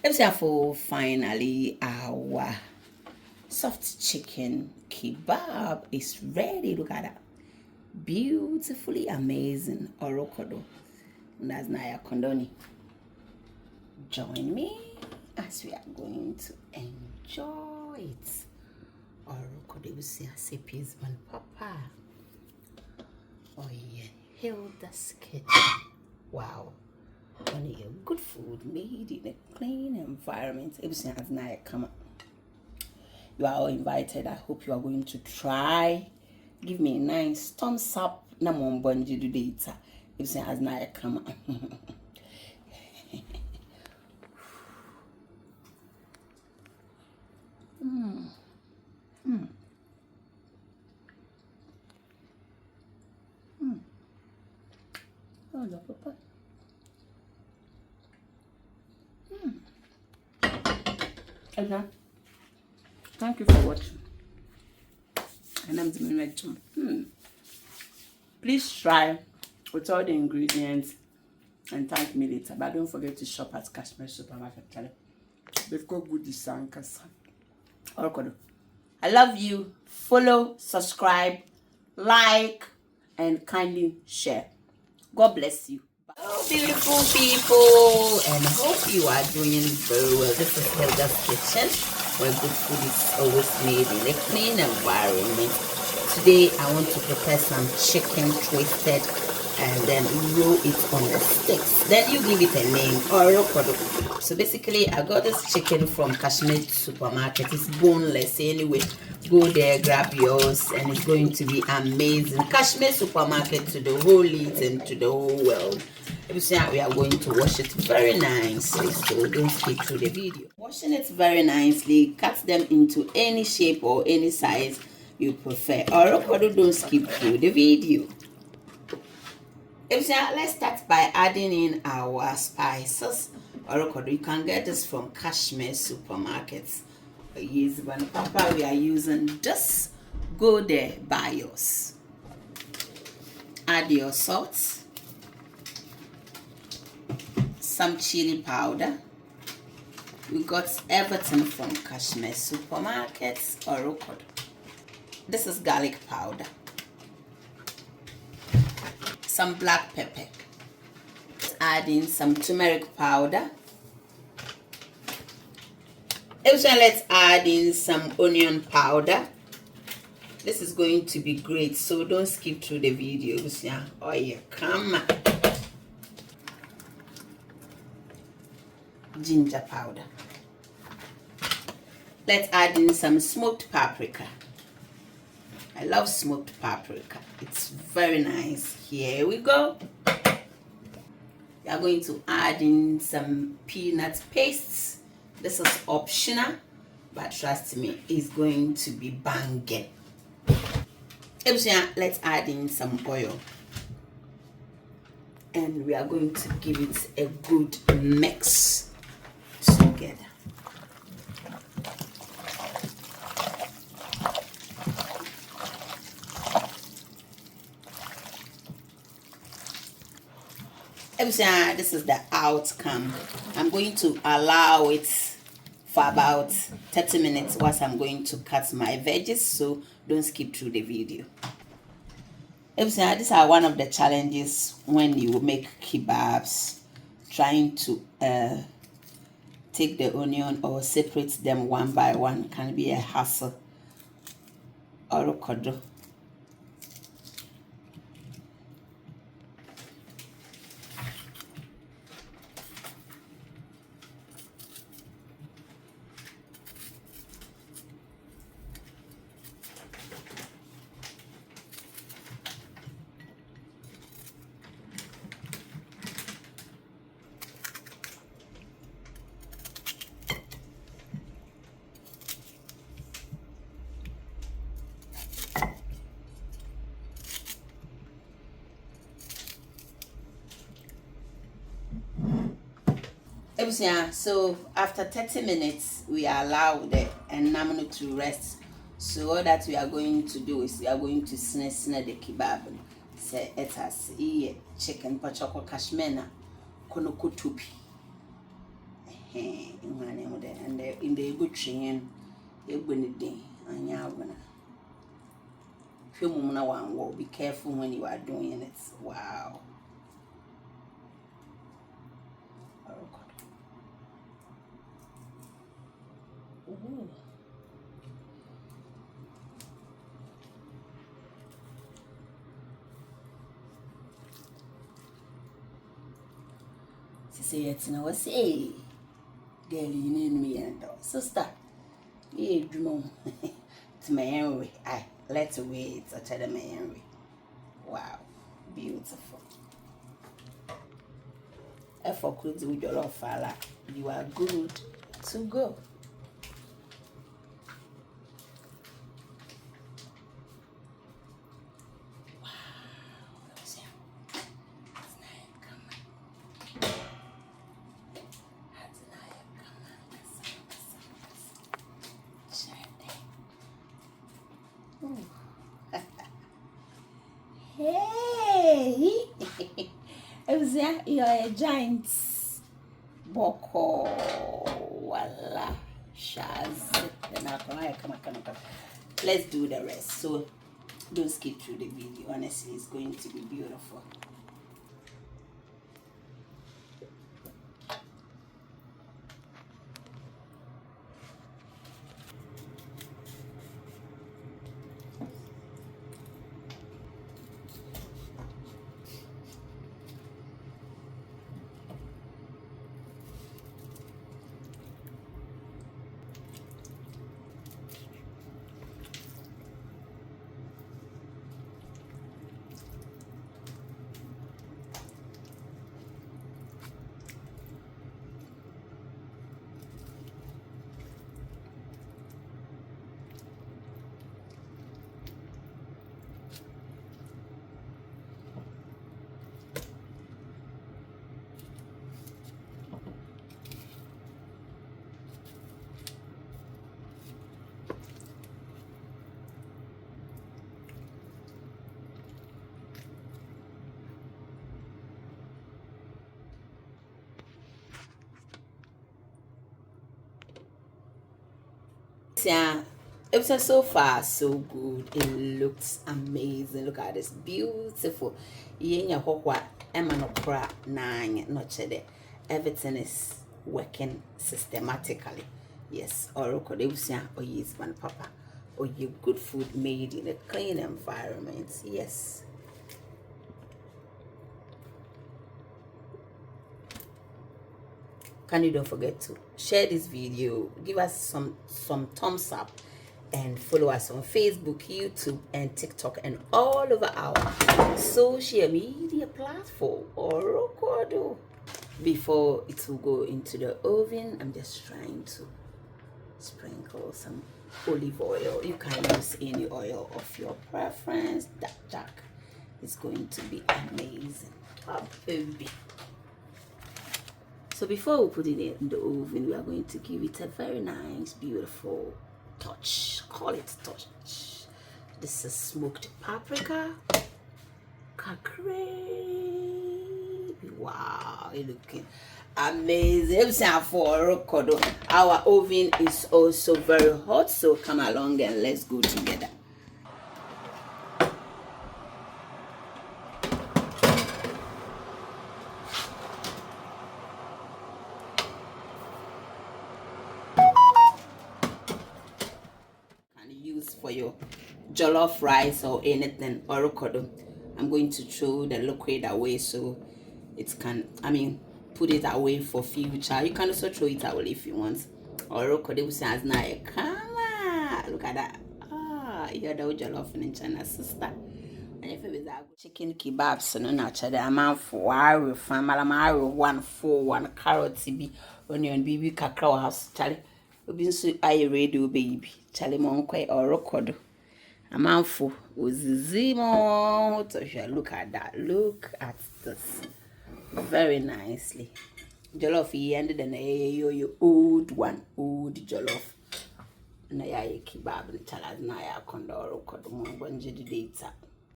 For finally our soft chicken kebab is ready. Look at that, beautifully amazing orokodo. And that's Naya Kondoni. Join me as we are going to enjoy it. Orokodo sepis man papa. Oh yeah, Hilda's kitchen. Wow. Only a good food made in a clean environment. Everything has Naya come up. You are all invited. I hope you are going to try. Give me a nice thumbs up. Namon bonji do data. Everything has Naya come up. Oh, no, papa. Okay. Thank you for watching. And I'm doing my job. Please try with all the ingredients and thank me later. But don't forget to shop at Kashmir Supermarket. They've got good designs. I love you. Follow, subscribe, like, and kindly share. God bless you. Oh, beautiful people, and I hope you are doing very well. This is Hilda's kitchen, where good food is always made in a clean environment. Today, I want to prepare some chicken twisted and then roll it on the sticks. Then you give it a name or product. So basically, I got this chicken from Kashmir Supermarket. It's boneless anyway. Go there, grab yours, and it's going to be amazing. Kashmir Supermarket to the whole leads and to the whole world. We are going to wash it very nicely, so don't skip through the video. Washing it very nicely, cut them into any shape or any size you prefer, or don't skip through the video. Let's start by adding in our spices. You can get this from Kashmir Supermarkets. Yes, when Papa, we are using this. Go there, buy yours. Add your salt, some chili powder. We got everything from Kashmir Supermarkets or Rokodo. This is garlic powder, some black pepper. Add in some turmeric powder. Let's add in some onion powder. This is going to be great, so don't skip through the videos. Yeah, oh yeah, come on. Ginger powder. Let's add in some smoked paprika. I love smoked paprika. It's very nice. Here we go. We are going to add in some peanut pastes. This is optional, but trust me, it's going to be banging. Let's add in some oil. And we are going to give it a good mix together. This is the outcome. I'm going to allow it for about 30 minutes whilst I'm going to cut my veggies, so don't skip through the video. These are one of the challenges when you make kebabs, trying to take the onion or separate them one by one can be a hassle. Orokodo. So after 30 minutes, we allow the enamel to rest. So all that we are going to do is we are going to snare the kebab. Say it has chicken pachoko kashmena konokutupi. And in the good train, it wouldn't day. And yeah, be careful when you are doing it. Wow. Oh God. Ooh. She say it's now say girl you need me and sister. Yeah, dream. It's my Henry. Let's wait. I tell them my Henry. Wow, beautiful. If for clothes with your love, fella, you are good to go. Hey, you're a giant. Boko, voila, shaz. Come. Let's do the rest. So don't skip through the video. Honestly, it's going to be beautiful. Yeah, it was so far so good. It looks amazing. Look at this, beautiful. Everything is working systematically. Yes, or yes, man, papa, or you good food made in a clean environment. Yes. Can you don't forget to share this video, give us some thumbs up, and follow us on Facebook, YouTube, and TikTok, and all over our social media platform. Or before it will go into the oven, I'm just trying to sprinkle some olive oil. You can use any oil of your preference. That is going to be amazing. Baby. So before we put it in the oven, we are going to give it a very nice, beautiful touch. Call it touch. This is smoked paprika. Wow, it's looking amazing. Our oven is also very hot, so come along and let's go together. For your jollof rice or anything, or I'm going to throw the liquid away so it can, put it away for future. You can also throw it away if you want. Or look at that. You're the jollof in China, sister. And if it is chicken kebabs, no nature the amount for our family, 1 4 1 carrot, be onion, baby, cacao house, Charlie. Obi so aye radio baby chale mo nkwe orokodo amanfo ozizimo to look at that. Look at this, very nicely. Jollof ended and your old jollof na ya kebab and chala na ya kondo orokodo mo bonje data